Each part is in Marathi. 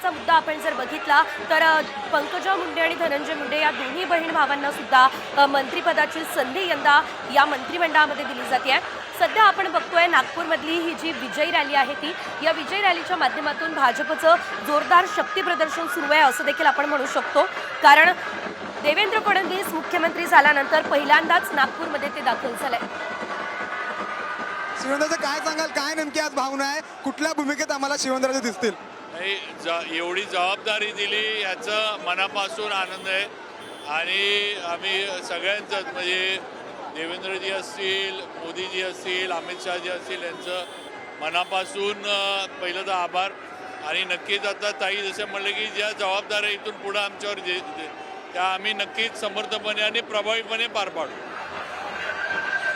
महत्त्वाचा मुद्दा आपण जर बघितला तर पंकजा मुंडे आणि धनंजय मुंडे या दोन्ही बहीण भावांना सुद्धा मंत्रिपदाची संधी यंदा या मंत्रिमंडळामध्ये दिली जाते। सध्या आपण बघतोय नागपूरमधली ही जी विजयी रॅली आहे ती या विजयी रॅलीच्या माध्यमातून भाजपचं जोरदार शक्ती प्रदर्शन सुरू आहे असं देखील आपण म्हणू शकतो। कारण देवेंद्र फडणवीस मुख्यमंत्री झाल्यानंतर पहिल्यांदाच नागपूरमध्ये ते दाखल झाले। शिवेंद्रचं काय सांगाल, काय नेमकी आज भावना आहे, कुठल्या भूमिकेत आम्हाला शिवेंद्रचे दिसतील? एवढी जबाबदारी दिली याचा मनापासून आनंद आहे आणि आम्ही सगळ्यांचंच म्हणजे देवेंद्रजी असतील, मोदीजी असतील, अमित शहाजी असतील यांचं मनापासून पहिलं तर आभार। आणि नक्कीच आता ताई जसे म्हणले की ज्या जबाबदाऱ्या इथून पुढे आमच्यावर त्या आम्ही नक्कीच समर्थपणे आणि प्रभावीपणे पार पाडू।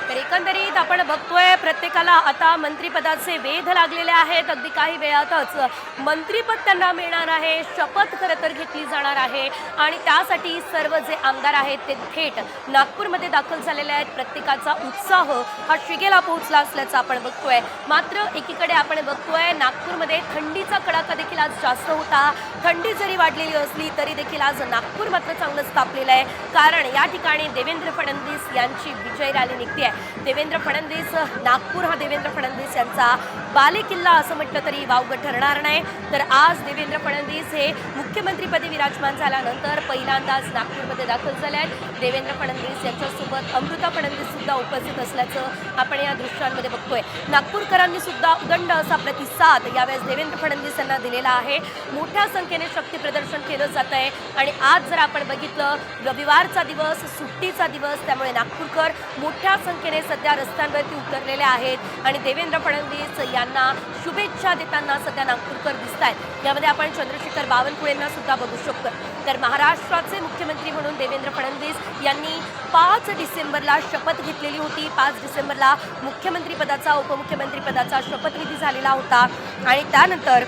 तर एकंदरीत आपण बघतोय प्रत्येकाला आता मंत्रिपदाचे वेध लागलेले आहेत। अगदी काही वेळातच मंत्रिपद त्यांना मिळणार आहे, शपथ खरं तर घेतली जाणार आहे आणि त्यासाठी सर्व जे आमदार आहेत ते थेट नागपूरमध्ये दाखल झालेले आहेत। प्रत्येकाचा उत्साह हा शिगेला पोहोचला असल्याचं आपण बघतोय। मात्र एकीकडे आपण बघतोय नागपूरमध्ये थंडीचा कडाका देखील आज जास्त होता। थंडी जरी वाढलेली असली तरी देखील आज नागपूर मात्र चांगलंच तापलेलं आहे, कारण या ठिकाणी देवेंद्र फडणवीस यांची विजय रॅली निघते। देवेंद्र फडणवीस, नागपूर हा देवेंद्र फडणवीस यांचा बालेकिल्ला असं म्हटलं तरी वावगं ठरणार नाही। तर आज देवेंद्र फडणवीस हे मुख्यमंत्रीपदी विराजमान झाल्यानंतर पहिल्यांदाच नागपूरमध्ये दाखल झाले आहेत। देवेंद्र फडणवीस यांच्यासोबत अमृता फडणवीस सुद्धा उपस्थित असल्याचं आपण या दृश्यांमध्ये बघतोय। नागपूरकरांनी सुद्धा उदंड असा प्रतिसाद यावेळेस देवेंद्र फडणवीस यांना दिलेला आहे। मोठ्या संख्येने शक्ती प्रदर्शन केलं जात आहे आणि आज जर आपण बघितलं रविवारचा दिवस, सुट्टीचा दिवस, त्यामुळे नागपूरकर मोठ्या संख्येने सध्या रस्त्यांवरती उतरलेले आहेत आणि देवेंद्र फडणवीस यांना शुभेच्छा देताना सध्या नागपूरकर दिसत आहेत। यामध्ये आपण चंद्रशेखर बावनकुळेंना सुद्धा बघू शकतो। तर महाराष्ट्राचे मुख्यमंत्री म्हणून देवेंद्र फडणवीस यांनी 5 डिसेंबरला शपथ घेतलेली होती। 5 डिसेंबरला मुख्यमंत्रीपदाचा, उपमुख्यमंत्रीपदाचा शपथविधी झालेला होता आणि त्यानंतर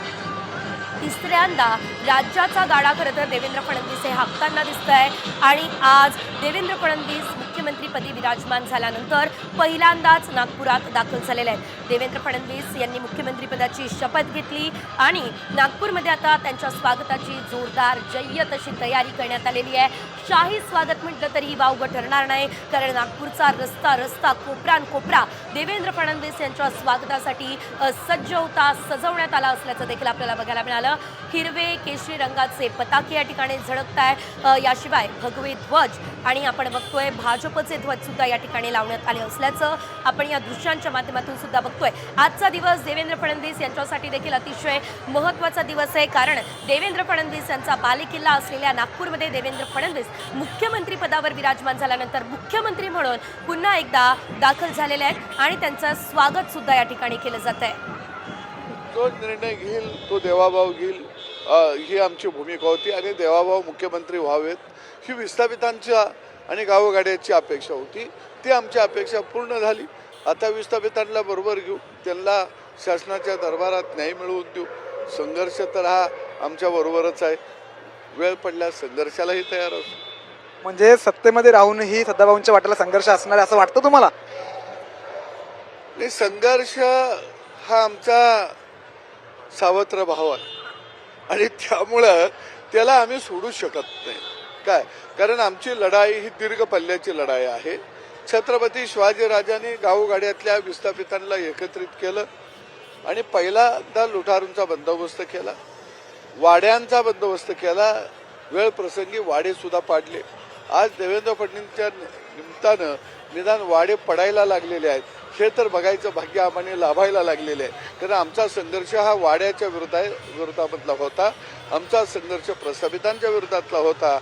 तिसऱ्यांदा राज्याचा गाडा खरं तर देवेंद्र फडणवीस हे हाकताना दिसत आहे आणि आज देवेंद्र फडणवीस मुख्यमंत्रीपदी विराजमान झाल्यानंतर पहिल्यांदाच नागपुरात दाखल झालेले आहेत। देवेंद्र फडणवीस यांनी मुख्यमंत्रीपदाची शपथ घेतली आणि नागपूरमध्ये आता त्यांच्या स्वागताची जोरदार जय्यत अशी तयारी करण्यात आलेली आहे। शाही स्वागत म्हटलं तरी वावगं ठरणार नाही, कारण नागपूरचा रस्ता रस्ता कोपरा देवेंद्र फडणवीस यांच्या स्वागतासाठी सज्ज होता, सजवण्यात आला असल्याचं देखील आपल्याला बघायला मिळालं। हिरवे केशरी रंगाचे पताके या ठिकाणी झळकत आहे, याशिवाय भगवे ध्वज आणि आपण बघतोय भाजपचे ध्वज सुद्धा या ठिकाणी लावण्यात आले असल्याचं आपण या दृश्यांच्या माध्यमातून सुद्धा बघतोय। आजचा दिवस देवेंद्र फडणवीस यांच्यासाठी देखील अतिशय महत्त्वाचा दिवस आहे, कारण देवेंद्र फडणवीस यांचा बालेकिल्ला असलेल्या नागपूरमध्ये देवेंद्र फडणवीस मुख्यमंत्री पदावर विराजमान झाल्यानंतर मुख्यमंत्री म्हणून पुन्हा एकदा दाखल झालेले आहेत आणि त्यांचं स्वागत सुद्धा या ठिकाणी केलं जात आहे। जो निर्णय घेईल तो देवाभाऊ घेईल, ही आमची भूमिका होती आणि देवाभाऊ मुख्यमंत्री व्हावेत ही विस्थापितांच्या आणि गावोगाड्याची अपेक्षा होती। ती आमची अपेक्षा पूर्ण झाली। आता विस्थापितांना बरोबर घेऊ, त्यांना शासनाच्या दरबारात न्याय मिळवून देऊ। संघर्ष तर हा आमच्या बरोबरच आहे, वेळ पडल्यास संघर्षालाही तयार असू। म्हणजे सत्तेमध्ये राहूनही सदाभाऊंच्या वाट्याला संघर्ष असणार असं वाटतं तुम्हाला? नाही, संघर्ष हा आमचा सावत्र भाव आहे आणि त्यामुळं त्याला आम्ही सोडू शकत नाही। काय, कारण आमची लढाई ही दीर्घ पल्ल्याची लढाई आहे। छत्रपती शिवाजीराजांनी गावोगाड्यातल्या विस्थापितांना एकत्रित केलं आणि पहिल्यांदा लुटारूंचा बंदोबस्त केला, वाड्यांचा बंदोबस्त केला, वेळ प्रसंगी वाडे सुद्धा पाडले। आज देवेंद्र फडणवीसच्या निमित्तानं निदान वाडे पडायला लागलेले आहेत, हे तर बघायचं भाग्य आम्हाला लाभायला लागलेले आहे। कारण आमचा संघर्ष हा वाड्याच्या विरोधामधला होता, आमचा संघर्ष प्रस्थापितांच्या विरोधातला होता